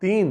3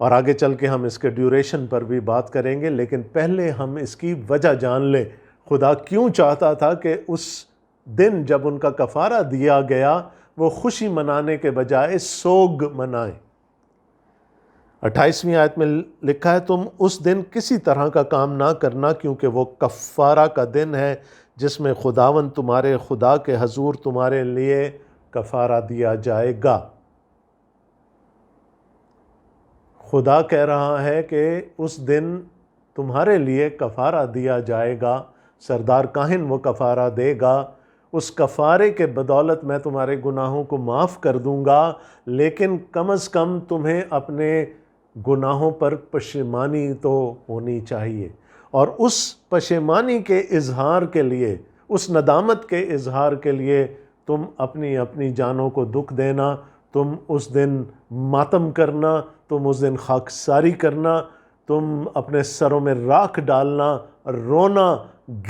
اور آگے چل کے ہم اس کے ڈیوریشن پر بھی بات کریں گے، لیکن پہلے ہم اس کی وجہ جان لیں۔ خدا کیوں چاہتا تھا کہ اس دن جب ان کا کفارہ دیا گیا وہ خوشی منانے کے بجائے سوگ منائیں؟ 28ویں آیت میں لکھا ہے، تم اس دن کسی طرح کا کام نہ کرنا، کیونکہ وہ کفارہ کا دن ہے جس میں خداوند تمہارے خدا کے حضور تمہارے لیے کفارہ دیا جائے گا۔ خدا کہہ رہا ہے کہ اس دن تمہارے لیے کفارہ دیا جائے گا، سردار کاہن وہ کفارہ دے گا، اس کفارے کے بدولت میں تمہارے گناہوں کو معاف کر دوں گا، لیکن کم از کم تمہیں اپنے گناہوں پر پشیمانی تو ہونی چاہیے، اور اس پشیمانی کے اظہار کے لیے، اس ندامت کے اظہار کے لیے تم اپنی جانوں کو دکھ دینا، تم اس دن ماتم کرنا، تم اس دن خاکساری کرنا، تم اپنے سروں میں راکھ ڈالنا، رونا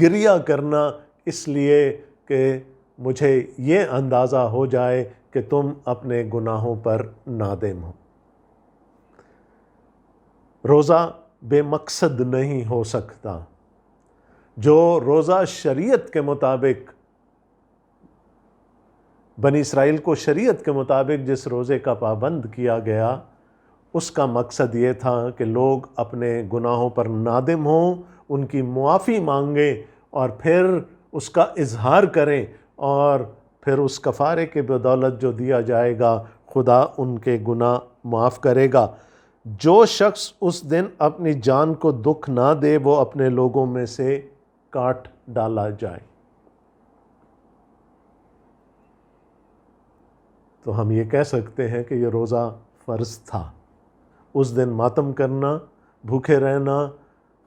گریہ کرنا، اس لیے کہ مجھے یہ اندازہ ہو جائے کہ تم اپنے گناہوں پر نادم ہو۔ روزہ بے مقصد نہیں ہو سکتا۔ جو روزہ شریعت کے مطابق، بنی اسرائیل کو شریعت کے مطابق جس روزے کا پابند کیا گیا، اس کا مقصد یہ تھا کہ لوگ اپنے گناہوں پر نادم ہوں، ان کی معافی مانگیں اور پھر اس کا اظہار کریں، اور پھر اس کفارے کے بدولت جو دیا جائے گا خدا ان کے گناہ معاف کرے گا۔ جو شخص اس دن اپنی جان کو دکھ نہ دے وہ اپنے لوگوں میں سے کاٹ ڈالا جائے۔ تو ہم یہ کہہ سکتے ہیں کہ یہ روزہ فرض تھا۔ اس دن ماتم کرنا، بھوکے رہنا،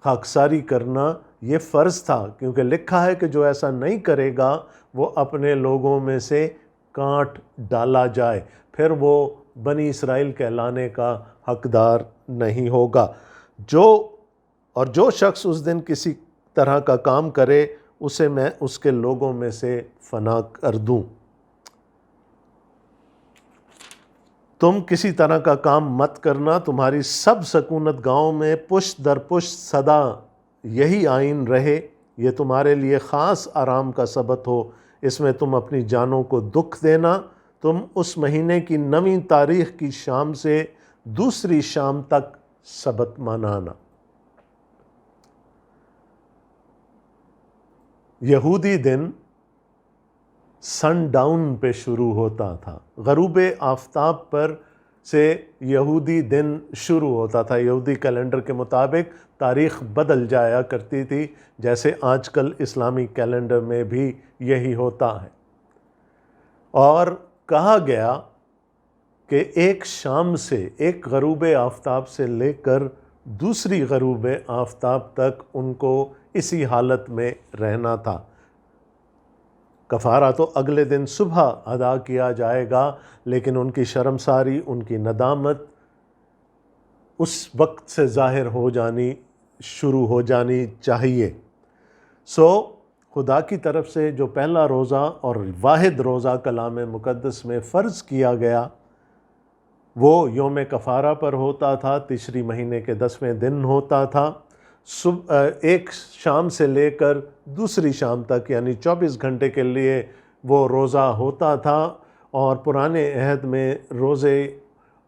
خاکساری کرنا یہ فرض تھا، کیونکہ لکھا ہے کہ جو ایسا نہیں کرے گا وہ اپنے لوگوں میں سے کاٹ ڈالا جائے، پھر وہ بنی اسرائیل کہلانے کا حقدار نہیں ہوگا۔ جو شخص اس دن کسی طرح کا کام کرے اسے میں اس کے لوگوں میں سے فنا کر دوں۔ تم کسی طرح کا کام مت کرنا، تمہاری سب سکونت گاؤں میں پشت در پشت سدا یہی آئین رہے، یہ تمہارے لیے خاص آرام کا سبت ہو، اس میں تم اپنی جانوں کو دکھ دینا، تم اس مہینے کی 9ویں تاریخ کی شام سے دوسری شام تک سبت منانا۔ یہودی دن سن ڈاؤن پہ شروع ہوتا تھا، غروب آفتاب پر سے یہودی دن شروع ہوتا تھا۔ یہودی کیلنڈر کے مطابق تاریخ بدل جایا کرتی تھی، جیسے آج کل اسلامی کیلنڈر میں بھی یہی ہوتا ہے۔ اور کہا گیا کہ ایک شام سے، ایک غروب آفتاب سے لے کر دوسری غروب آفتاب تک ان کو اسی حالت میں رہنا تھا۔ کفارہ تو اگلے دن صبح ادا کیا جائے گا، لیکن ان کی شرمساری، ان کی ندامت اس وقت سے ظاہر شروع ہو جانی چاہیے۔ خدا کی طرف سے جو پہلا روزہ اور واحد روزہ کلام مقدس میں فرض کیا گیا وہ یوم کفارہ پر ہوتا تھا، تیسری مہینے کے 10ویں دن ہوتا تھا، ایک شام سے لے کر دوسری شام تک، یعنی 24 گھنٹے کے لیے وہ روزہ ہوتا تھا۔ اور پرانے عہد میں روزے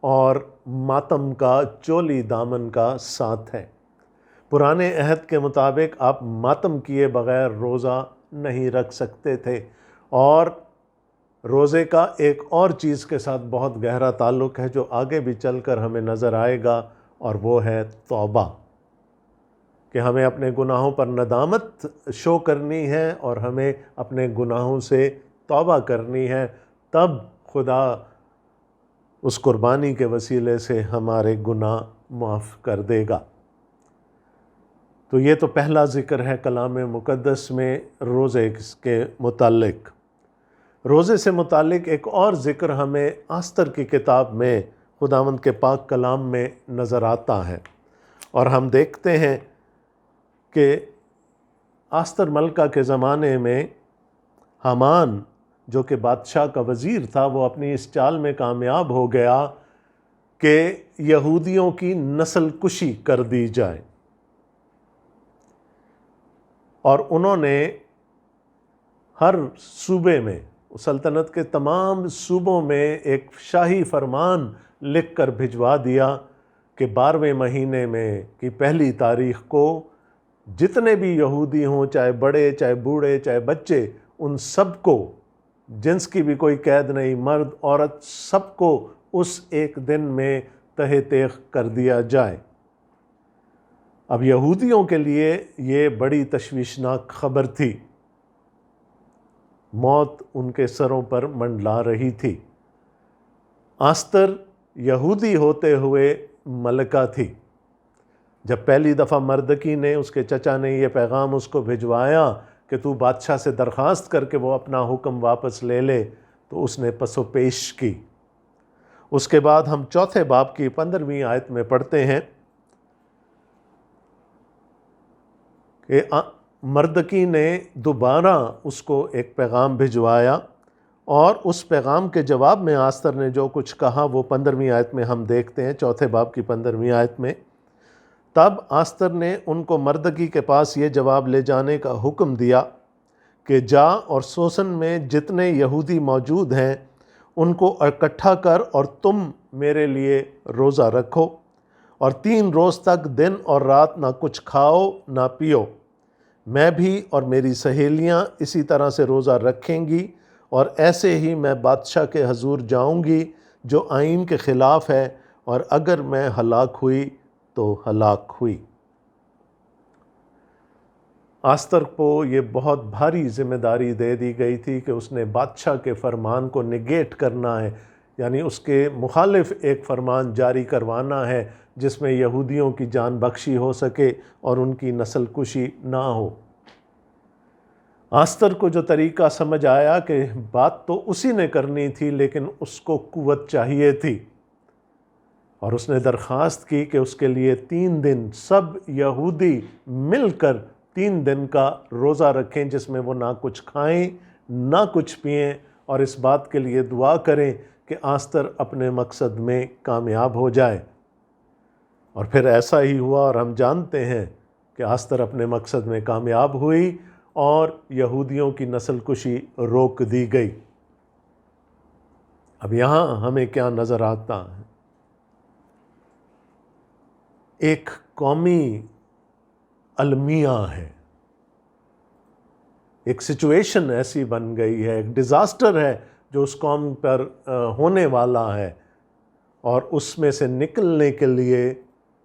اور ماتم کا چولی دامن کا ساتھ ہے۔ پرانے عہد کے مطابق آپ ماتم کیے بغیر روزہ نہیں رکھ سکتے تھے، اور روزے کا ایک اور چیز کے ساتھ بہت گہرا تعلق ہے جو آگے بھی چل کر ہمیں نظر آئے گا، اور وہ ہے توبہ، کہ ہمیں اپنے گناہوں پر ندامت شو کرنی ہے اور ہمیں اپنے گناہوں سے توبہ کرنی ہے، تب خدا اس قربانی کے وسیلے سے ہمارے گناہ معاف کر دے گا۔ تو یہ تو پہلا ذکر ہے کلام مقدس میں روزے کے متعلق۔ روزے سے متعلق ایک اور ذکر ہمیں آستر کی کتاب میں خداوند کے پاک کلام میں نظر آتا ہے، اور ہم دیکھتے ہیں کہ آستر ملکہ کے زمانے میں حامان جو کہ بادشاہ کا وزیر تھا، وہ اپنی اس چال میں کامیاب ہو گیا کہ یہودیوں کی نسل کشی کر دی جائے، اور انہوں نے ہر صوبے میں، سلطنت کے تمام صوبوں میں ایک شاہی فرمان لکھ کر بھجوا دیا کہ 12ویں مہینے میں کی پہلی تاریخ کو جتنے بھی یہودی ہوں، چاہے بڑے چاہے بوڑھے چاہے بچے، ان سب کو، جنس کی بھی کوئی قید نہیں، مرد عورت، سب کو اس ایک دن میں تہہ تیغ کر دیا جائے۔ اب یہودیوں کے لیے یہ بڑی تشویشناک خبر تھی، موت ان کے سروں پر منڈلا رہی تھی۔ آستر یہودی ہوتے ہوئے ملکہ تھی۔ جب پہلی دفعہ مردکی نے، اس کے چچا نے یہ پیغام اس کو بھجوایا کہ تو بادشاہ سے درخواست کر کے وہ اپنا حکم واپس لے لے، تو اس نے پس و پیش کی۔ اس کے بعد ہم چوتھے باب کی 15ویں آیت میں پڑھتے ہیں کہ مردکی نے دوبارہ اس کو ایک پیغام بھجوایا، اور اس پیغام کے جواب میں آستر نے جو کچھ کہا وہ 15ویں آیت میں ہم دیکھتے ہیں، چوتھے باب کی 15ویں آیت میں۔ تب آستر نے ان کو مردکی کے پاس یہ جواب لے جانے کا حکم دیا کہ جا اور سوسن میں جتنے یہودی موجود ہیں ان کو اکٹھا کر، اور تم میرے لیے روزہ رکھو، اور 3 روز تک دن اور رات نہ کچھ کھاؤ نہ پیو۔ میں بھی اور میری سہیلیاں اسی طرح سے روزہ رکھیں گی، اور ایسے ہی میں بادشاہ کے حضور جاؤں گی جو آئین کے خلاف ہے، اور اگر میں ہلاک ہوئی تو ہلاک ہوئی۔ آستر کو یہ بہت بھاری ذمہ داری دے دی گئی تھی کہ اس نے بادشاہ کے فرمان کو نگیٹ کرنا ہے، یعنی اس کے مخالف ایک فرمان جاری کروانا ہے جس میں یہودیوں کی جان بخشی ہو سکے اور ان کی نسل کشی نہ ہو۔ آستر کو جو طریقہ سمجھ آیا کہ بات تو اسی نے کرنی تھی، لیکن اس کو قوت چاہیے تھی، اور اس نے درخواست کی کہ اس کے لیے 3 دن سب یہودی مل کر 3 دن کا روزہ رکھیں، جس میں وہ نہ کچھ کھائیں نہ کچھ پئیں، اور اس بات کے لیے دعا کریں کہ آستر اپنے مقصد میں کامیاب ہو جائے۔ اور پھر ایسا ہی ہوا، اور ہم جانتے ہیں کہ آستر اپنے مقصد میں کامیاب ہوئی اور یہودیوں کی نسل کشی روک دی گئی۔ اب یہاں ہمیں کیا نظر آتا ہے؟ ایک قومی المیہ ہے، ایک سچویشن ایسی بن گئی ہے، ایک ڈیزاسٹر ہے جو اس قوم پر ہونے والا ہے، اور اس میں سے نکلنے کے لیے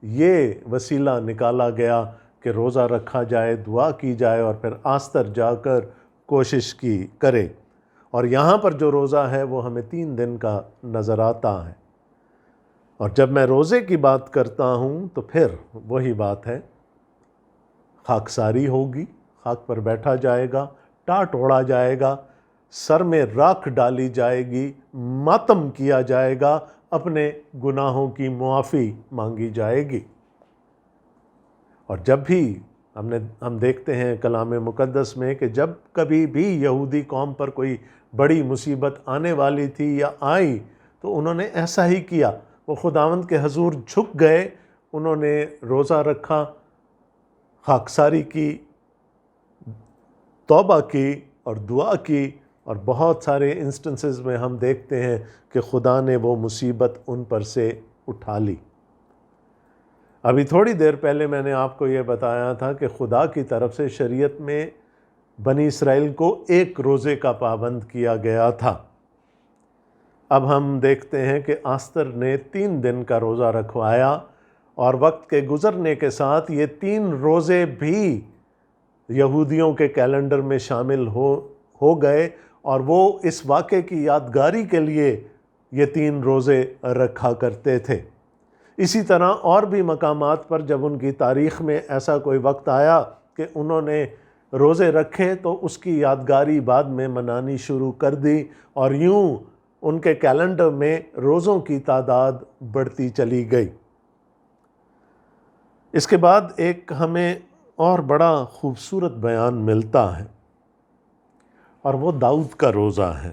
یہ وسیلہ نکالا گیا کہ روزہ رکھا جائے، دعا کی جائے، اور پھر آستر جا کر کوشش کی کرے۔ اور یہاں پر جو روزہ ہے وہ ہمیں 3 دن کا نظر آتا ہے۔ اور جب میں روزے کی بات کرتا ہوں تو پھر وہی بات ہے، خاکساری ہوگی، خاک پر بیٹھا جائے گا، ٹاٹ اوڑا جائے گا، سر میں راکھ ڈالی جائے گی، ماتم کیا جائے گا، اپنے گناہوں کی معافی مانگی جائے گی۔ اور جب بھی ہم دیکھتے ہیں کلام مقدس میں کہ جب کبھی بھی یہودی قوم پر کوئی بڑی مصیبت آنے والی تھی یا آئی تو انہوں نے ایسا ہی کیا، وہ خداوند کے حضور جھک گئے، انہوں نے روزہ رکھا، خاکساری کی، توبہ کی اور دعا کی، اور بہت سارے انسٹنسز میں ہم دیکھتے ہیں کہ خدا نے وہ مصیبت ان پر سے اٹھا لی۔ ابھی تھوڑی دیر پہلے میں نے آپ کو یہ بتایا تھا کہ خدا کی طرف سے شریعت میں بنی اسرائیل کو 1 روزے کا پابند کیا گیا تھا۔ اب ہم دیکھتے ہیں کہ آستر نے 3 دن کا روزہ رکھوایا، اور وقت کے گزرنے کے ساتھ یہ 3 روزے بھی یہودیوں کے کیلنڈر میں شامل ہو گئے، اور وہ اس واقعے کی یادگاری کے لیے یہ 3 روزے رکھا کرتے تھے۔ اسی طرح اور بھی مقامات پر جب ان کی تاریخ میں ایسا کوئی وقت آیا کہ انہوں نے روزے رکھے تو اس کی یادگاری بعد میں منانی شروع کر دی، اور یوں ان کے کیلنڈر میں روزوں کی تعداد بڑھتی چلی گئی۔ اس کے بعد ایک ہمیں اور بڑا خوبصورت بیان ملتا ہے، اور وہ داؤد کا روزہ ہے۔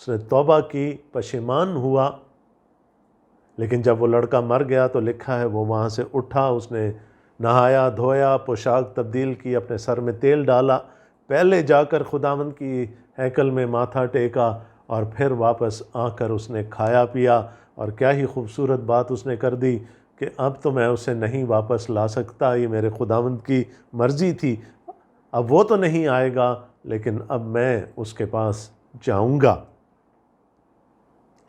اس نے توبہ کی، پشیمان ہوا، لیکن جب وہ لڑکا مر گیا تو لکھا ہے وہ وہاں سے اٹھا، اس نے نہایا دھویا، پوشاک تبدیل کی، اپنے سر میں تیل ڈالا، پہلے جا کر خداوند کی ہیکل میں ماتھا ٹیکا، اور پھر واپس آ کر اس نے کھایا پیا، اور کیا ہی خوبصورت بات اس نے کر دی کہ اب تو میں اسے نہیں واپس لا سکتا، یہ میرے خداوند کی مرضی تھی، اب وہ تو نہیں آئے گا لیکن اب میں اس کے پاس جاؤں گا۔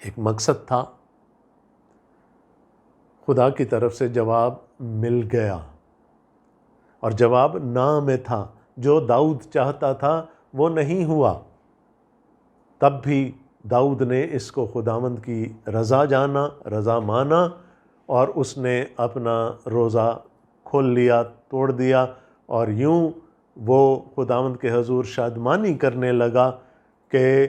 ایک مقصد تھا، خدا کی طرف سے جواب مل گیا، اور جواب نا میں تھا، جو داؤد چاہتا تھا وہ نہیں ہوا۔ تب بھی داؤد نے اس کو خداوند کی رضا جانا، رضا مانا، اور اس نے اپنا روزہ کھول لیا، توڑ دیا، اور یوں وہ خداوند کے حضور شادمانی کرنے لگا کہ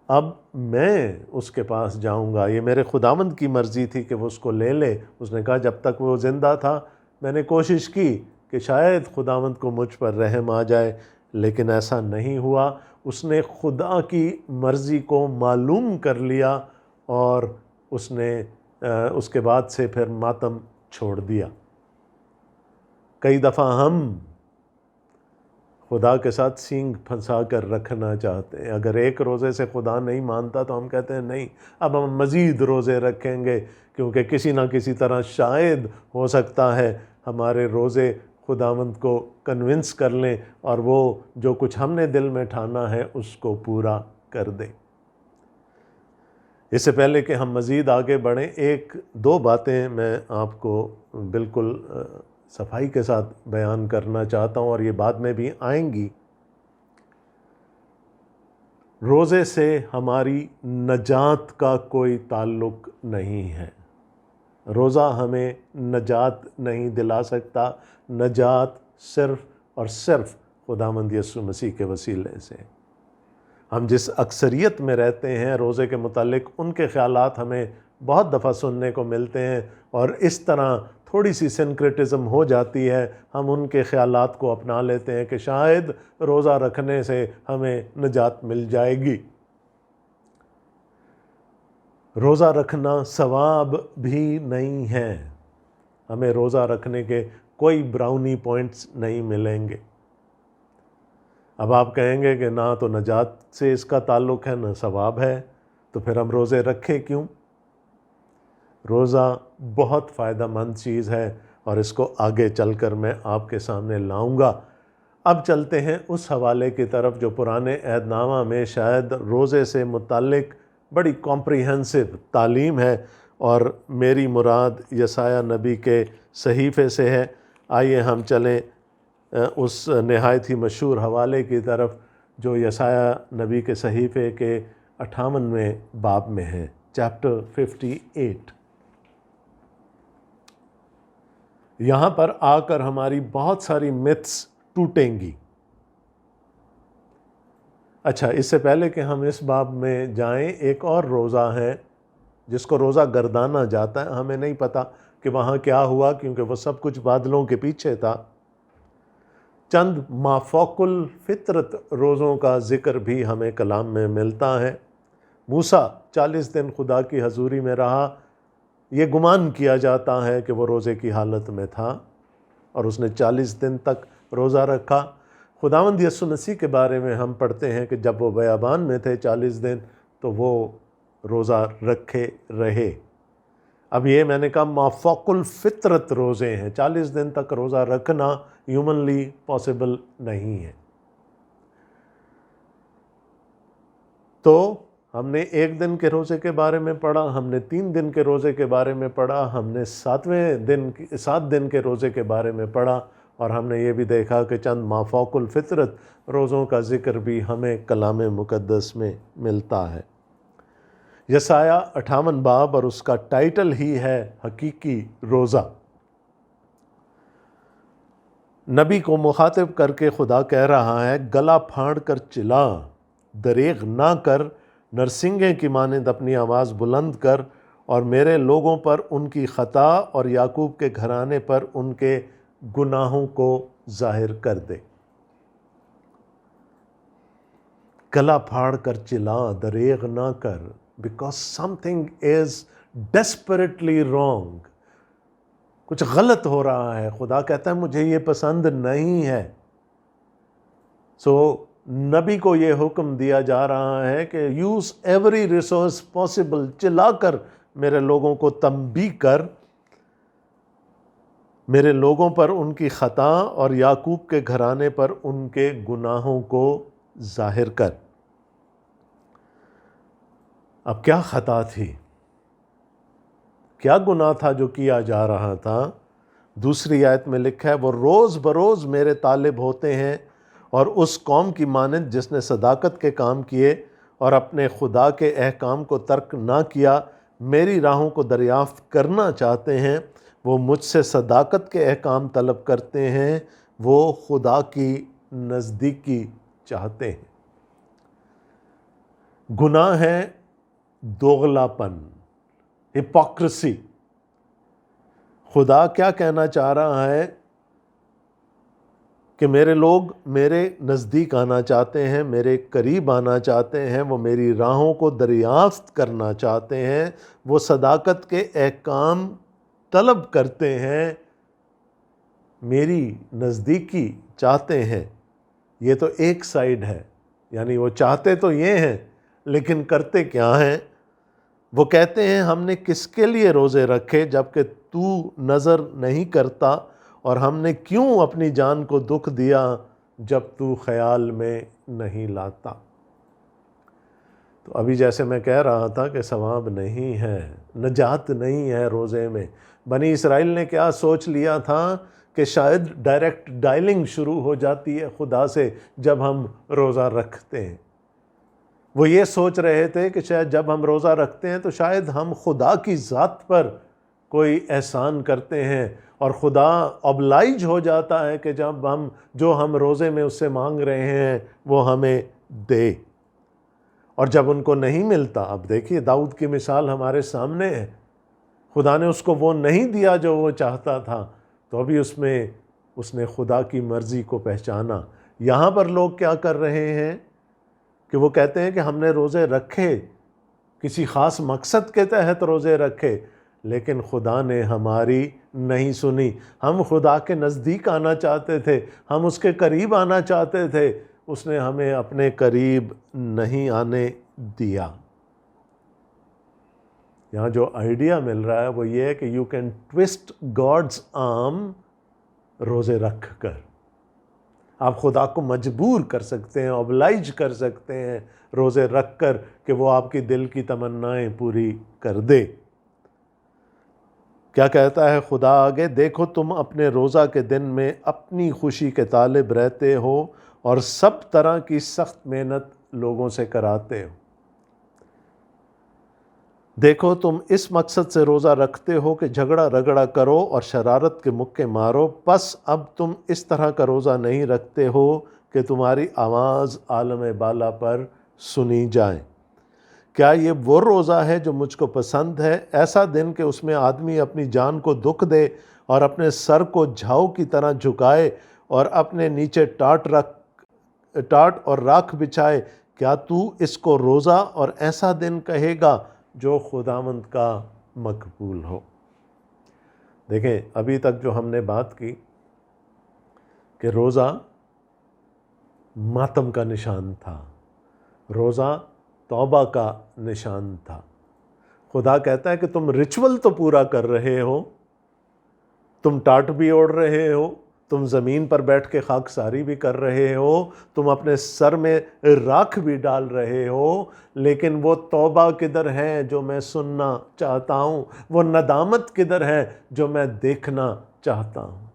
اب میں اس کے پاس جاؤں گا، یہ میرے خداوند کی مرضی تھی کہ وہ اس کو لے لے۔ اس نے کہا جب تک وہ زندہ تھا میں نے کوشش کی کہ شاید خداوند کو مجھ پر رحم آ جائے، لیکن ایسا نہیں ہوا۔ اس نے خدا کی مرضی کو معلوم کر لیا، اور اس نے اس کے بعد سے پھر ماتم چھوڑ دیا۔ کئی دفعہ ہم خدا کے ساتھ سینگ پھنسا کر رکھنا چاہتے ہیں، اگر ایک روزے سے خدا نہیں مانتا تو ہم کہتے ہیں نہیں، اب ہم مزید روزے رکھیں گے، کیونکہ کسی نہ کسی طرح شاید ہو سکتا ہے ہمارے روزے خداوند کو کنونس کر لیں اور وہ جو کچھ ہم نے دل میں ٹھانا ہے اس کو پورا کر دیں۔ اس سے پہلے کہ ہم مزید آگے بڑھیں، ایک دو باتیں میں آپ کو بالکل صفائی کے ساتھ بیان کرنا چاہتا ہوں، اور یہ بعد میں بھی آئیں گی۔ روزے سے ہماری نجات کا کوئی تعلق نہیں ہے، روزہ ہمیں نجات نہیں دلا سکتا، نجات صرف اور صرف خداوند یسوع مسیح کے وسیلے سے۔ ہم جس اکثریت میں رہتے ہیں روزے کے متعلق، ان کے خیالات ہمیں بہت دفعہ سننے کو ملتے ہیں، اور اس طرح تھوڑی سی سنکریٹزم ہو جاتی ہے، ہم ان کے خیالات کو اپنا لیتے ہیں کہ شاید روزہ رکھنے سے ہمیں نجات مل جائے گی۔ روزہ رکھنا ثواب بھی نہیں ہے، ہمیں روزہ رکھنے کے کوئی براؤنی پوائنٹس نہیں ملیں گے۔ اب آپ کہیں گے کہ نہ تو نجات سے اس کا تعلق ہے نہ ثواب ہے، تو پھر ہم روزے رکھیں کیوں؟ روزہ بہت فائدہ مند چیز ہے، اور اس کو آگے چل کر میں آپ کے سامنے لاؤں گا۔ اب چلتے ہیں اس حوالے کی طرف جو پرانے عہد نامہ میں شاید روزے سے متعلق بڑی کمپریہنسو تعلیم ہے، اور میری مراد یسایہ نبی کے صحیفے سے ہے۔ آئیے ہم چلیں اس نہایت ہی مشہور حوالے کی طرف جو یسایہ نبی کے صحیفے کے 58ویں باب میں ہے، چیپٹر 58۔ یہاں پر آ کر ہماری بہت ساری متس ٹوٹیں گی۔ اچھا، اس سے پہلے کہ ہم اس باب میں جائیں، ایک اور روزہ ہے جس کو روزہ گردانا جاتا ہے۔ ہمیں نہیں پتہ کہ وہاں کیا ہوا، کیونکہ وہ سب کچھ بادلوں کے پیچھے تھا۔ چند مافوق الفطرت روزوں کا ذکر بھی ہمیں کلام میں ملتا ہے۔ موسیٰ 40 دن خدا کی حضوری میں رہا، یہ گمان کیا جاتا ہے کہ وہ روزے کی حالت میں تھا، اور اس نے 40 دن تک روزہ رکھا۔ خداوند یسوع مسیح کے بارے میں ہم پڑھتے ہیں کہ جب وہ بیابان میں تھے 40 دن تو وہ روزہ رکھے رہے۔ اب یہ میں نے کہا مافوق الفطرت روزے ہیں، 40 دن تک روزہ رکھنا ہیومنلی پاسبل نہیں ہے۔ تو ہم نے 1 دن کے روزے کے بارے میں پڑھا، ہم نے 3 دن کے روزے کے بارے میں پڑھا، ہم نے 7 دن کے روزے کے بارے میں پڑھا، اور ہم نے یہ بھی دیکھا کہ چند مافوق الفطرت روزوں کا ذکر بھی ہمیں کلام مقدس میں ملتا ہے۔ یسایہ 58 باب اور اس کا ٹائٹل ہی ہے حقیقی روزہ۔ نبی کو مخاطب کر کے خدا کہہ رہا ہے، گلا پھاڑ کر چلا، دریغ نہ کر، نرسنگے کی مانند اپنی آواز بلند کر، اور میرے لوگوں پر ان کی خطا اور یعقوب کے گھرانے پر ان کے گناہوں کو ظاہر کر دے۔ گلا پھاڑ کر چلا دریغ نہ کر، because some thing is desperately wrong, کچھ غلط ہو رہا ہے. خدا کہتا ہے مجھے یہ پسند نہیں ہے. سو نبی کو یہ حکم دیا جا رہا ہے کہ یوز ایوری ریسورس پاسبل، چلا کر میرے لوگوں کو تنبیہ کر، میرے لوگوں پر ان کی خطا اور یعقوب کے گھرانے پر ان کے گناہوں کو ظاہر کر. اب کیا خطا تھی، کیا گناہ تھا جو کیا جا رہا تھا؟ دوسری آیت میں لکھا ہے وہ روز بروز میرے طالب ہوتے ہیں اور اس قوم کی مانند جس نے صداقت کے کام کیے اور اپنے خدا کے احکام کو ترک نہ کیا، میری راہوں کو دریافت کرنا چاہتے ہیں. وہ مجھ سے صداقت کے احکام طلب کرتے ہیں، وہ خدا کی نزدیکی چاہتے ہیں. گناہ ہے دوغلا پن، ہپوکریسی. خدا کیا کہنا چاہ رہا ہے کہ میرے لوگ میرے نزدیک آنا چاہتے ہیں، میرے قریب آنا چاہتے ہیں، وہ میری راہوں کو دریافت کرنا چاہتے ہیں، وہ صداقت کے احکام طلب کرتے ہیں، میری نزدیکی چاہتے ہیں. یہ تو ایک سائیڈ ہے، یعنی وہ چاہتے تو یہ ہیں لیکن کرتے کیا ہیں؟ وہ کہتے ہیں ہم نے کس کے لیے روزے رکھے جبکہ تو نظر نہیں کرتا، اور ہم نے کیوں اپنی جان کو دکھ دیا جب تو خیال میں نہیں لاتا. تو ابھی جیسے میں کہہ رہا تھا کہ ثواب نہیں ہے، نجات نہیں ہے روزے میں. بنی اسرائیل نے کیا سوچ لیا تھا کہ شاید ڈائریکٹ ڈائلنگ شروع ہو جاتی ہے خدا سے جب ہم روزہ رکھتے ہیں. وہ یہ سوچ رہے تھے کہ شاید جب ہم روزہ رکھتے ہیں تو شاید ہم خدا کی ذات پر کوئی احسان کرتے ہیں اور خدا oblige ہو جاتا ہے کہ جب ہم روزے میں اس سے مانگ رہے ہیں وہ ہمیں دے. اور جب ان کو نہیں ملتا، اب دیکھیے داؤد کی مثال ہمارے سامنے ہے، خدا نے اس کو وہ نہیں دیا جو وہ چاہتا تھا، تو ابھی اس نے خدا کی مرضی کو پہچانا. یہاں پر لوگ کیا کر رہے ہیں کہ وہ کہتے ہیں کہ ہم نے روزے رکھے، کسی خاص مقصد کے تحت روزے رکھے، لیکن خدا نے ہماری نہیں سنی. ہم خدا کے نزدیک آنا چاہتے تھے، ہم اس کے قریب آنا چاہتے تھے، اس نے ہمیں اپنے قریب نہیں آنے دیا. یہاں جو آئیڈیا مل رہا ہے وہ یہ ہے کہ یو کین ٹوسٹ گاڈز آرم روزے رکھ کر. آپ خدا کو مجبور کر سکتے ہیں، oblige کر سکتے ہیں روزے رکھ کر کہ وہ آپ کی دل کی تمنائیں پوری کر دے. کیا کہتا ہے خدا آگے؟ دیکھو تم اپنے روزہ کے دن میں اپنی خوشی کے طالب رہتے ہو اور سب طرح کی سخت محنت لوگوں سے کراتے ہو. دیکھو تم اس مقصد سے روزہ رکھتے ہو کہ جھگڑا رگڑا کرو اور شرارت کے مکے مارو، پس اب تم اس طرح کا روزہ نہیں رکھتے ہو کہ تمہاری آواز عالم بالا پر سنی جائے. کیا یہ وہ روزہ ہے جو مجھ کو پسند ہے؟ ایسا دن کہ اس میں آدمی اپنی جان کو دکھ دے اور اپنے سر کو جھاؤ کی طرح جھکائے اور اپنے نیچے ٹاٹ اور راکھ بچھائے. کیا تو اس کو روزہ اور ایسا دن کہے گا جو خداوند کا مقبول ہو؟ دیکھیں ابھی تک جو ہم نے بات کی کہ روزہ ماتم کا نشان تھا، روزہ توبہ کا نشان تھا. خدا کہتا ہے کہ تم ریچول تو پورا کر رہے ہو، تم ٹاٹ بھی اوڑھ رہے ہو، تم زمین پر بیٹھ کے خاک ساری بھی کر رہے ہو، تم اپنے سر میں راکھ بھی ڈال رہے ہو، لیکن وہ توبہ کدھر ہے جو میں سننا چاہتا ہوں؟ وہ ندامت کدھر ہے جو میں دیکھنا چاہتا ہوں؟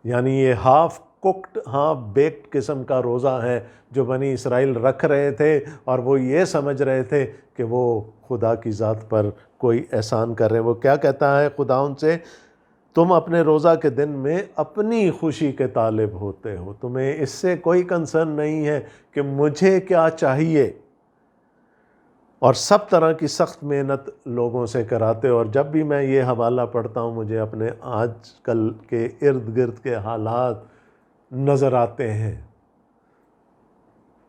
یعنی یہ ہاف کوکڈ ہاف بیکڈ قسم کا روزہ ہے جو بنی اسرائیل رکھ رہے تھے، اور وہ یہ سمجھ رہے تھے کہ وہ خدا کی ذات پر کوئی احسان کر رہے ہیں. وہ کیا کہتا ہے خدا ان سے؟ تم اپنے روزہ کے دن میں اپنی خوشی کے طالب ہوتے ہو، تمہیں اس سے کوئی کنسرن نہیں ہے کہ مجھے کیا چاہیے، اور سب طرح کی سخت محنت لوگوں سے کراتے ہو. اور جب بھی میں یہ حوالہ پڑھتا ہوں مجھے اپنے آج کل کے ارد گرد کے حالات نظر آتے ہیں.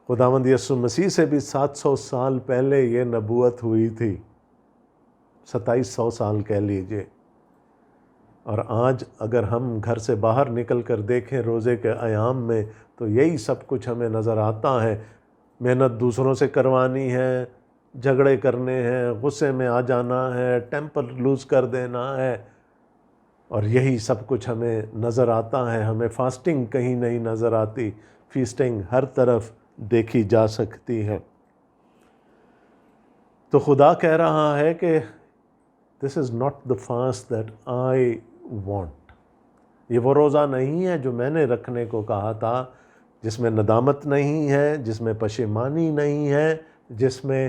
خداوند یسوع مسیح سے بھی 700 سال پہلے یہ نبوت ہوئی تھی، 2700 سال کہہ لیجئے۔ اور آج اگر ہم گھر سے باہر نکل کر دیکھیں روزے کے ایام میں تو یہی سب کچھ ہمیں نظر آتا ہے۔ محنت دوسروں سے کروانی ہے، جھگڑے کرنے ہیں، غصے میں آ جانا ہے، ٹیمپر لوز کر دینا ہے، اور یہی سب کچھ ہمیں نظر آتا ہے۔ ہمیں فاسٹنگ کہیں نہیں نظر آتی، فیسٹنگ ہر طرف دیکھی جا سکتی ہے۔ تو خدا کہہ رہا ہے کہ this is not the fast that I want, یہ وہ روزہ نہیں ہے جو میں نے رکھنے کو کہا تھا، جس میں ندامت نہیں ہے، جس میں پشیمانی نہیں ہے، جس میں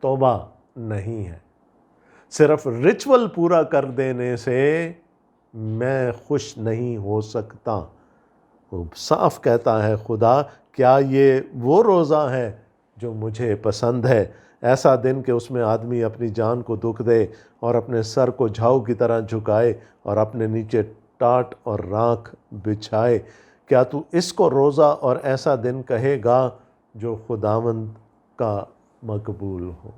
توبہ نہیں ہے۔ صرف ریچول پورا کر دینے سے میں خوش نہیں ہو سکتا۔ وہ صاف کہتا ہے خدا، کیا یہ وہ روزہ ہے جو مجھے پسند ہے؟ ایسا دن کہ اس میں آدمی اپنی جان کو دکھ دے اور اپنے سر کو جھاؤ کی طرح جھکائے اور اپنے نیچے ٹاٹ اور راکھ بچھائے۔ کیا تو اس کو روزہ اور ایسا دن کہے گا جو خداوند کا مقبول ہو؟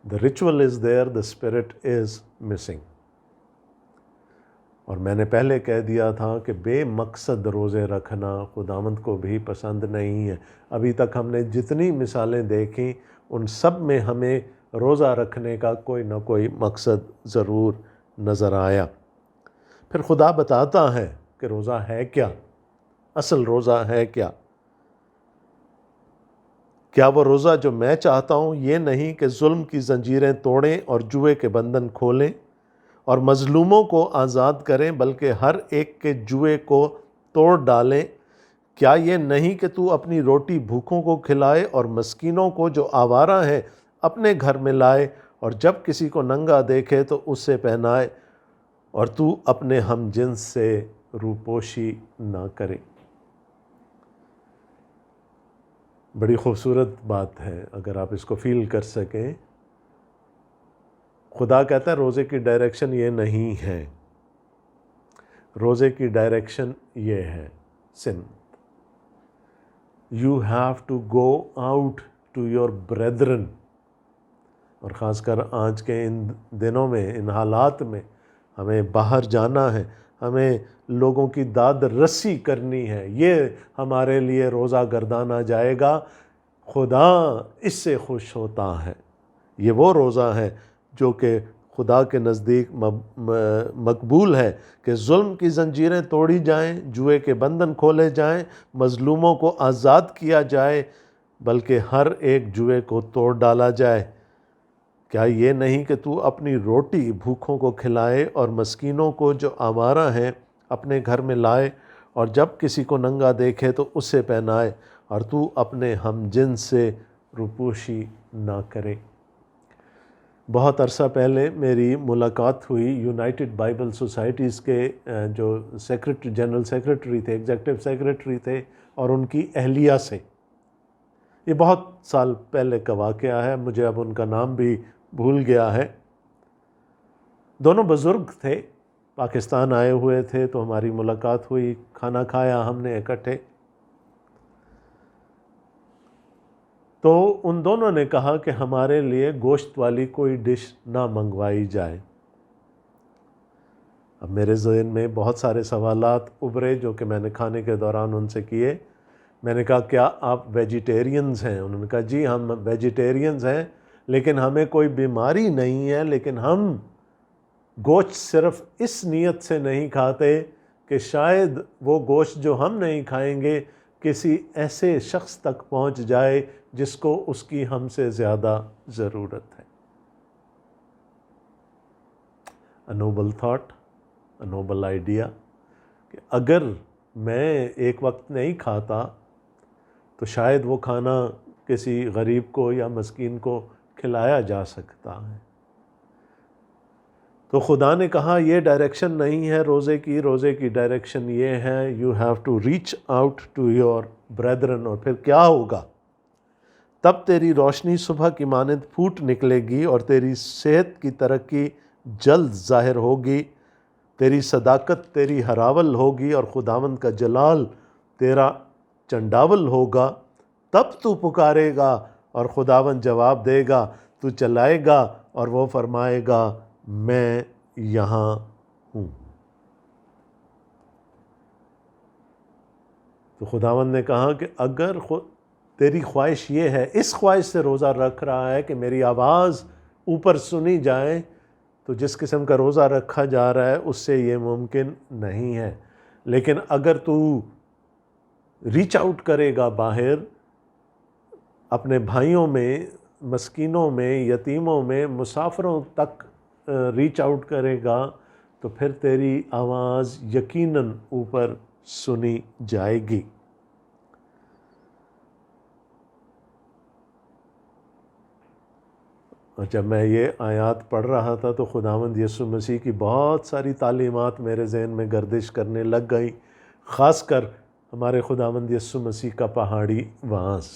The ritual is there, the spirit is missing۔ اور میں نے پہلے کہہ دیا تھا کہ بے مقصد روزے رکھنا خداوند کو بھی پسند نہیں ہے۔ ابھی تک ہم نے جتنی مثالیں دیکھیں ان سب میں ہمیں روزہ رکھنے کا کوئی نہ کوئی مقصد ضرور نظر آیا۔ پھر خدا بتاتا ہے کہ روزہ ہے کیا، اصل روزہ ہے کیا۔ کیا وہ روزہ جو میں چاہتا ہوں یہ نہیں کہ ظلم کی زنجیریں توڑیں اور جوئے کے بندھن کھولیں اور مظلوموں کو آزاد کریں، بلکہ ہر ایک کے جوئے کو توڑ ڈالیں۔ کیا یہ نہیں کہ تو اپنی روٹی بھوکوں کو کھلائے اور مسکینوں کو جو آوارہ ہیں اپنے گھر میں لائے، اور جب کسی کو ننگا دیکھے تو اس سے پہنائے، اور تو اپنے ہم جنس سے روپوشی نہ کرے۔ بڑی خوبصورت بات ہے اگر آپ اس کو فیل کر سکیں۔ خدا کہتا ہے روزے کی ڈائریکشن یہ نہیں ہے، روزے کی ڈائریکشن یہ ہے سمت۔ You have to go out to your brethren, اور خاص کر آج کے ان دنوں میں، ان حالات میں ہمیں باہر جانا ہے، ہمیں لوگوں کی داد رسی کرنی ہے۔ یہ ہمارے لیے روزہ گردانا جائے گا، خدا اس سے خوش ہوتا ہے۔ یہ وہ روزہ ہے جو کہ خدا کے نزدیک مقبول ہے کہ ظلم کی زنجیریں توڑی جائیں، جوئے کے بندھن کھولے جائیں، مظلوموں کو آزاد کیا جائے، بلکہ ہر ایک جوئے کو توڑ ڈالا جائے۔ کیا یہ نہیں کہ تو اپنی روٹی بھوکوں کو کھلائے اور مسکینوں کو جو آوارہ ہیں اپنے گھر میں لائے، اور جب کسی کو ننگا دیکھے تو اس سے پہنائے، اور تو اپنے ہم جنس سے روپوشی نہ کرے۔ بہت عرصہ پہلے میری ملاقات ہوئی یونائٹڈ بائبل سوسائٹیز کے جو جنرل سیکرٹری تھے، ایگزیکٹو سیکرٹری تھے، اور ان کی اہلیہ سے۔ یہ بہت سال پہلے کا واقعہ ہے، مجھے اب ان کا نام بھی بھول گیا ہے۔ دونوں بزرگ تھے، پاکستان آئے ہوئے تھے، تو ہماری ملاقات ہوئی، کھانا کھایا ہم نے اکٹھے۔ تو ان دونوں نے کہا کہ ہمارے لیے گوشت والی کوئی ڈش نہ منگوائی جائے۔ اب میرے ذہن میں بہت سارے سوالات ابھرے جو کہ میں نے کھانے کے دوران ان سے کیے۔ میں نے کہا کیا آپ ویجیٹیرینز ہیں؟ انہوں نے کہا جی ہم ویجیٹیرینز ہیں، لیکن ہمیں کوئی بیماری نہیں ہے، لیکن ہم گوشت صرف اس نیت سے نہیں کھاتے کہ شاید وہ گوشت جو ہم نہیں کھائیں گے کسی ایسے شخص تک پہنچ جائے جس کو اس کی ہم سے زیادہ ضرورت ہے۔ A noble thought, a noble idea، کہ اگر میں ایک وقت نہیں کھاتا تو شاید وہ کھانا کسی غریب کو یا مسکین کو کھلایا جا سکتا ہے۔ تو خدا نے کہا یہ ڈائریکشن نہیں ہے روزے کی ڈائریکشن یہ ہے you have to reach out to your brethren. اور پھر کیا ہوگا؟ تب تیری روشنی صبح کی مانند پھوٹ نکلے گی اور تیری صحت کی ترقی جلد ظاہر ہوگی، تیری صداقت تیری ہراول ہوگی اور خداوند کا جلال تیرا چنڈاول ہوگا تب تو پکارے گا اور خداوند جواب دے گا، تو چلائے گا اور وہ فرمائے گا میں یہاں ہوں۔ تو خداوند نے کہا کہ اگر تیری خواہش یہ ہے، اس خواہش سے روزہ رکھ رہا ہے کہ میری آواز اوپر سنی جائے، تو جس قسم کا روزہ رکھا جا رہا ہے اس سے یہ ممکن نہیں ہے۔ لیکن اگر تو ریچ آؤٹ کرے گا باہر، اپنے بھائیوں میں، مسکینوں میں، یتیموں میں، مسافروں تک ریچ آؤٹ کرے گا، تو پھر تیری آواز یقیناً اوپر سنی جائے گی۔ اور جب میں یہ آیات پڑھ رہا تھا تو خداوند یسوع مسیح کی بہت ساری تعلیمات میرے ذہن میں گردش کرنے لگ گئی، خاص کر ہمارے خداوند یسوع مسیح کا پہاڑی وعظ۔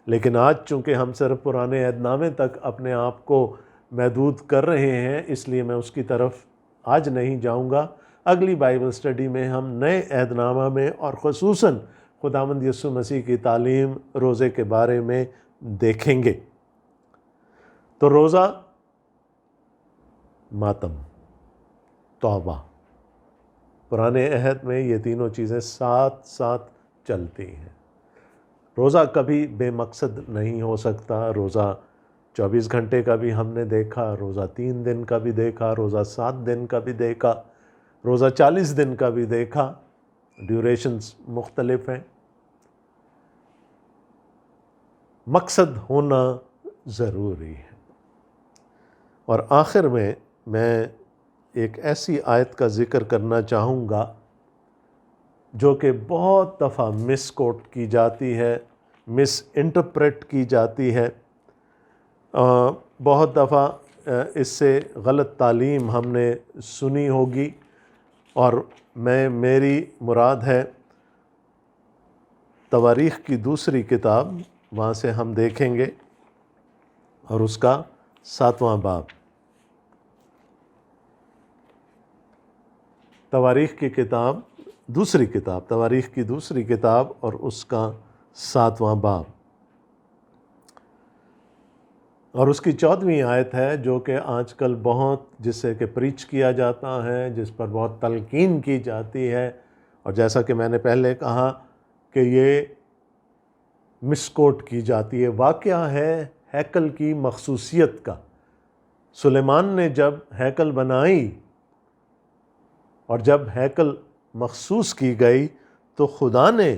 لیکن آج چونکہ ہم صرف پرانے عہد نامے تک اپنے آپ کو محدود کر رہے ہیں، اس لیے میں اس کی طرف آج نہیں جاؤں گا۔ اگلی بائبل سٹڈی میں ہم نئے عہد نامہ میں اور خصوصاً خداوند یسوع مسیح کی تعلیم روزے کے بارے میں دیکھیں گے۔ تو روزہ، ماتم، توبہ، پرانے عہد میں یہ تینوں چیزیں ساتھ ساتھ چلتی ہیں۔ روزہ کبھی بے مقصد نہیں ہو سکتا۔ روزہ 24 گھنٹے کا بھی ہم نے دیکھا، روزہ 3 دن کا بھی دیکھا، روزہ 7 دن کا بھی دیکھا، روزہ 40 دن کا بھی دیکھا، ڈیوریشنز مختلف ہیں۔ مقصد ہونا ضروری ہے۔ اور آخر میں ایک ایسی آیت کا ذکر کرنا چاہوں گا جو کہ بہت دفعہ مس کوٹ کی جاتی ہے، مس انٹرپریٹ کی جاتی ہے، بہت دفعہ اس سے غلط تعلیم ہم نے سنی ہوگی، اور میری مراد ہے تواریخ کی دوسری کتاب، وہاں سے ہم دیکھیں گے، اور اس کا 7واں باب، تواریخ کی دوسری کتاب اور اس کا 7واں باب، اور اس کی 14ویں آیت ہے، جو کہ آج کل بہت جسے کہ پریچ کیا جاتا ہے، جس پر بہت تلقین کی جاتی ہے، اور جیسا کہ میں نے پہلے کہا کہ یہ مسکوٹ کی جاتی ہے۔ واقعہ ہے ہیکل کی مخصوصیت کا۔ سلیمان نے جب ہیکل بنائی اور جب ہیکل مخصوص کی گئی تو خدا نے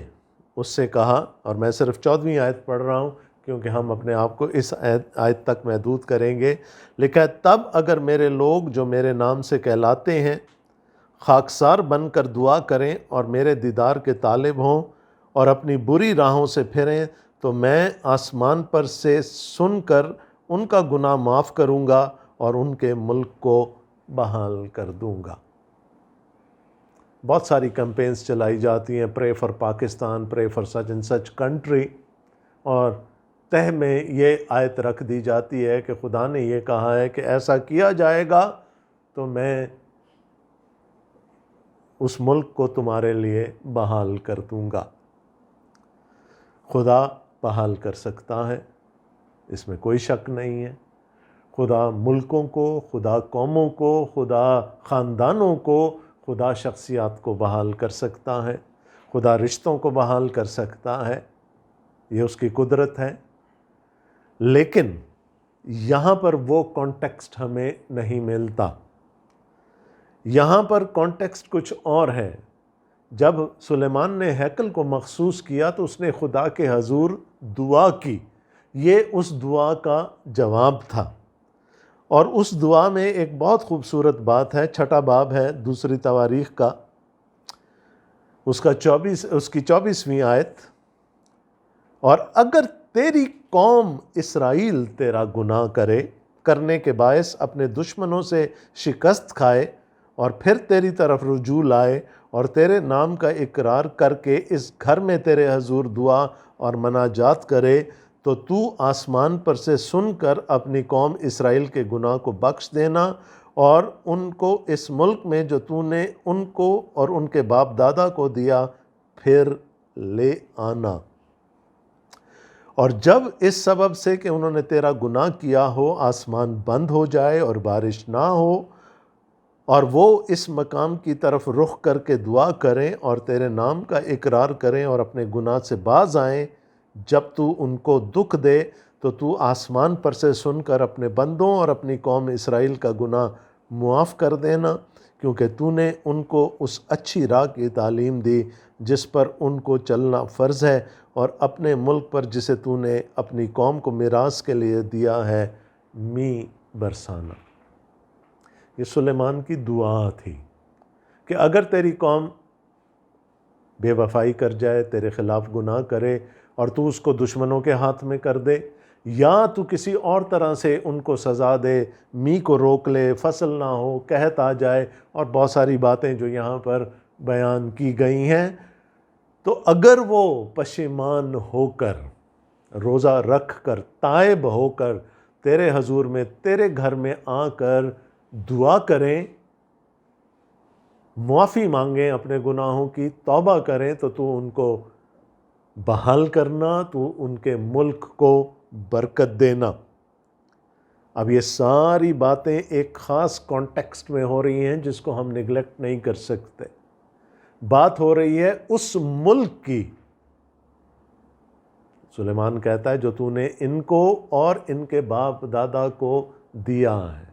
اس سے کہا، اور میں صرف 14ویں آیت پڑھ رہا ہوں کیونکہ ہم اپنے آپ کو اس آیت تک محدود کریں گے، لکھا ہے تب اگر میرے لوگ جو میرے نام سے کہلاتے ہیں خاکسار بن کر دعا کریں اور میرے دیدار کے طالب ہوں اور اپنی بری راہوں سے پھریں، تو میں آسمان پر سے سن کر ان کا گناہ معاف کروں گا اور ان کے ملک کو بحال کر دوں گا۔ بہت ساری کمپینز چلائی جاتی ہیں، pray for Pakistan, pray for such and such country, اور تہ میں یہ آیت رکھ دی جاتی ہے کہ خدا نے یہ کہا ہے کہ ایسا کیا جائے گا تو میں اس ملک کو تمہارے لیے بحال کر دوں گا۔ خدا بحال کر سکتا ہے، اس میں کوئی شک نہیں ہے۔ خدا ملکوں کو، خدا قوموں کو، خدا خاندانوں کو، خدا شخصیات کو بحال کر سکتا ہے، خدا رشتوں کو بحال کر سکتا ہے، یہ اس کی قدرت ہے۔ لیکن یہاں پر وہ کانٹیکسٹ ہمیں نہیں ملتا۔ یہاں پر کانٹیکسٹ کچھ اور ہے۔ جب سلیمان نے ہیکل کو مخصوص کیا تو اس نے خدا کے حضور دعا کی، یہ اس دعا کا جواب تھا۔ اور اس دعا میں ایک بہت خوبصورت بات ہے، 6واں باب ہے دوسری تواریخ کا، اس کی 24ویں آیت، اور اگر تیری قوم اسرائیل تیرا گناہ کرنے کے باعث اپنے دشمنوں سے شکست کھائے اور پھر تیری طرف رجوع لائے اور تیرے نام کا اقرار کر کے اس گھر میں تیرے حضور دعا اور مناجات کرے، تو آسمان پر سے سن کر اپنی قوم اسرائیل کے گناہ کو بخش دینا اور ان کو اس ملک میں جو تو نے ان کو اور ان کے باپ دادا کو دیا پھر لے آنا۔ اور جب اس سبب سے کہ انہوں نے تیرا گناہ کیا ہو آسمان بند ہو جائے اور بارش نہ ہو، اور وہ اس مقام کی طرف رخ کر کے دعا کریں اور تیرے نام کا اقرار کریں اور اپنے گناہ سے باز آئیں، جب تو ان کو دکھ دے تو آسمان پر سے سن کر اپنے بندوں اور اپنی قوم اسرائیل کا گناہ معاف کر دینا، کیونکہ تو نے ان کو اس اچھی راہ کی تعلیم دی جس پر ان کو چلنا فرض ہے، اور اپنے ملک پر جسے تو نے اپنی قوم کو میراث کے لیے دیا ہے می برسانا۔ یہ سلیمان کی دعا تھی کہ اگر تیری قوم بے وفائی کر جائے، تیرے خلاف گناہ کرے اور تو اس کو دشمنوں کے ہاتھ میں کر دے، یا تو کسی اور طرح سے ان کو سزا دے، می کو روک لے، فصل نہ ہو، قحط آ جائے، اور بہت ساری باتیں جو یہاں پر بیان کی گئی ہیں، تو اگر وہ پشیمان ہو کر، روزہ رکھ کر، تائب ہو کر تیرے حضور میں، تیرے گھر میں آ کر دعا کریں، معافی مانگیں اپنے گناہوں کی، توبہ کریں، تو ان کو بحال کرنا، تو ان کے ملک کو برکت دینا۔ اب یہ ساری باتیں ایک خاص کانٹیکسٹ میں ہو رہی ہیں جس کو ہم نگلیکٹ نہیں کر سکتے۔ بات ہو رہی ہے اس ملک کی۔ سلیمان کہتا ہے جو تو نے ان کو اور ان کے باپ دادا کو دیا ہے۔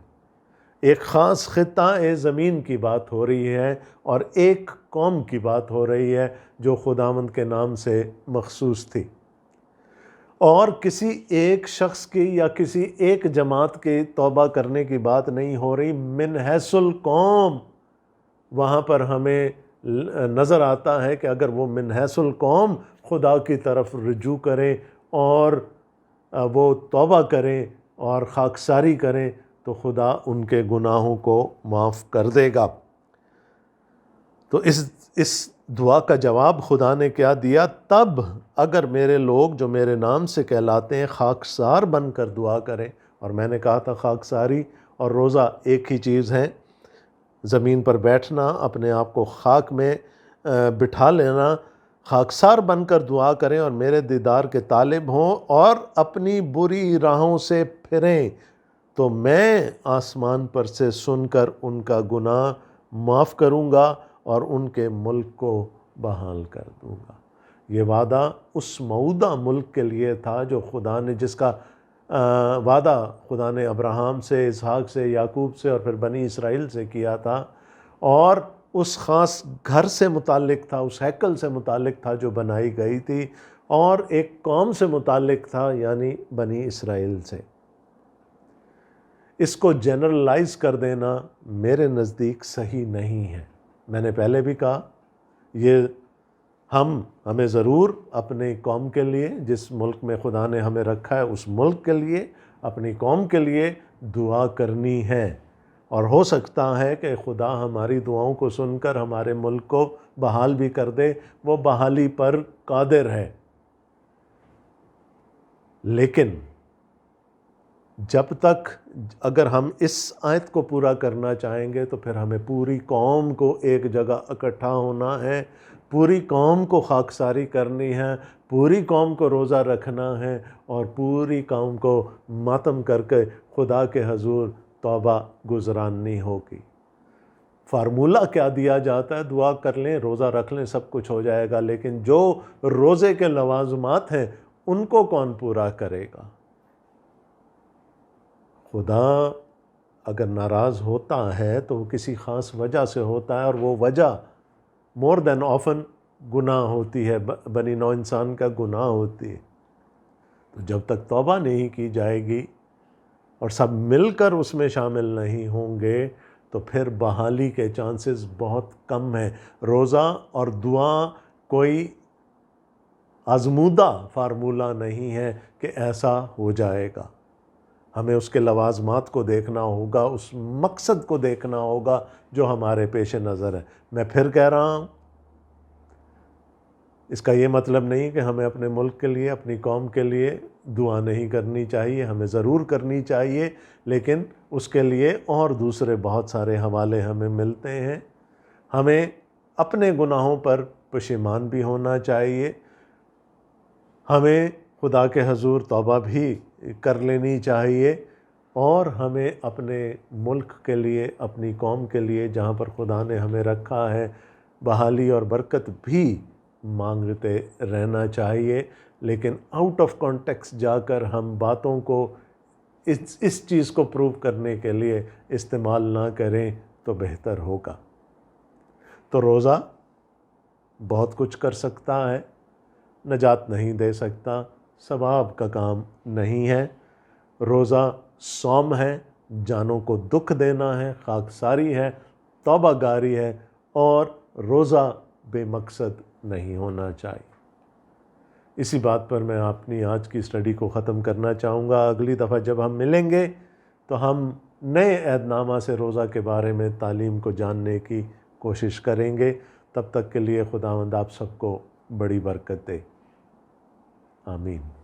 ایک خاص خطہ زمین کی بات ہو رہی ہے اور ایک قوم کی بات ہو رہی ہے جو خداوند کے نام سے مخصوص تھی، اور کسی ایک شخص کی یا کسی ایک جماعت کی توبہ کرنے کی بات نہیں ہو رہی۔ من حیث القوم وہاں پر ہمیں نظر آتا ہے کہ اگر وہ من حیث القوم خدا کی طرف رجوع کریں اور وہ توبہ کریں اور خاکساری کریں تو خدا ان کے گناہوں کو معاف کر دے گا۔ تو اس دعا کا جواب خدا نے کیا دیا؟ تب اگر میرے لوگ جو میرے نام سے کہلاتے ہیں خاکسار بن کر دعا کریں، اور میں نے کہا تھا خاکساری اور روزہ ایک ہی چیز ہے، زمین پر بیٹھنا، اپنے آپ کو خاک میں بٹھا لینا، خاکسار بن کر دعا کریں اور میرے دیدار کے طالب ہوں اور اپنی بری راہوں سے پھریں، تو میں آسمان پر سے سن کر ان کا گناہ معاف کروں گا اور ان کے ملک کو بحال کر دوں گا۔ یہ وعدہ اس موعودہ ملک کے لیے تھا جو خدا نے، جس کا وعدہ خدا نے ابراہیم سے، اسحاق سے، یعقوب سے اور پھر بنی اسرائیل سے کیا تھا، اور اس خاص گھر سے متعلق تھا، اس ہیکل سے متعلق تھا جو بنائی گئی تھی، اور ایک قوم سے متعلق تھا یعنی بنی اسرائیل سے۔ اس کو جنرلائز کر دینا میرے نزدیک صحیح نہیں ہے۔ میں نے پہلے بھی کہا یہ ہمیں ضرور اپنی قوم کے لیے، جس ملک میں خدا نے ہمیں رکھا ہے اس ملک کے لیے، اپنی قوم کے لیے دعا کرنی ہے، اور ہو سکتا ہے کہ خدا ہماری دعاؤں کو سن کر ہمارے ملک کو بحال بھی کر دے، وہ بحالی پر قادر ہے۔ لیکن جب تک اگر ہم اس آیت کو پورا کرنا چاہیں گے تو پھر ہمیں پوری قوم کو ایک جگہ اکٹھا ہونا ہے، پوری قوم کو خاکساری کرنی ہے، پوری قوم کو روزہ رکھنا ہے، اور پوری قوم کو ماتم کر کے خدا کے حضور توبہ گزرانی ہوگی۔ فارمولہ کیا دیا جاتا ہے؟ دعا کر لیں، روزہ رکھ لیں، سب کچھ ہو جائے گا، لیکن جو روزے کے لوازمات ہیں ان کو کون پورا کرے گا؟ خدا اگر ناراض ہوتا ہے تو وہ کسی خاص وجہ سے ہوتا ہے، اور وہ وجہ مور دین آفن گناہ ہوتی ہے، بنی نوع انسان کا گناہ ہوتی ہے۔ تو جب تک توبہ نہیں کی جائے گی اور سب مل کر اس میں شامل نہیں ہوں گے تو پھر بحالی کے چانسز بہت کم ہیں۔ روزہ اور دعا کوئی آزمودہ فارمولہ نہیں ہے کہ ایسا ہو جائے گا۔ ہمیں اس کے لوازمات کو دیکھنا ہوگا، اس مقصد کو دیکھنا ہوگا جو ہمارے پیش نظر ہے۔ میں پھر کہہ رہا ہوں، اس کا یہ مطلب نہیں کہ ہمیں اپنے ملک کے لیے، اپنی قوم کے لیے دعا نہیں کرنی چاہیے، ہمیں ضرور کرنی چاہیے، لیکن اس کے لیے اور دوسرے بہت سارے حوالے ہمیں ملتے ہیں۔ ہمیں اپنے گناہوں پر پشیمان بھی ہونا چاہیے، ہمیں خدا کے حضور توبہ بھی کر لینی چاہیے، اور ہمیں اپنے ملک کے لیے، اپنی قوم کے لیے جہاں پر خدا نے ہمیں رکھا ہے، بحالی اور برکت بھی مانگتے رہنا چاہیے۔ لیکن آؤٹ آف کانٹیکسٹ جا کر ہم باتوں کو اس چیز کو پروو کرنے کے لیے استعمال نہ کریں تو بہتر ہوگا۔ تو روزہ بہت کچھ کر سکتا ہے، نجات نہیں دے سکتا، ثواب کا کام نہیں ہے۔ روزہ صوم ہے، جانوں کو دکھ دینا ہے، خاکساری ہے، توبہ گاری ہے، اور روزہ بے مقصد نہیں ہونا چاہیے۔ اسی بات پر میں اپنی آج کی اسٹڈی کو ختم کرنا چاہوں گا۔ اگلی دفعہ جب ہم ملیں گے تو ہم نئے عہد نامہ سے روزہ کے بارے میں تعلیم کو جاننے کی کوشش کریں گے۔ تب تک کے لیے خداوند آپ سب کو بڑی برکت دے۔ آمین۔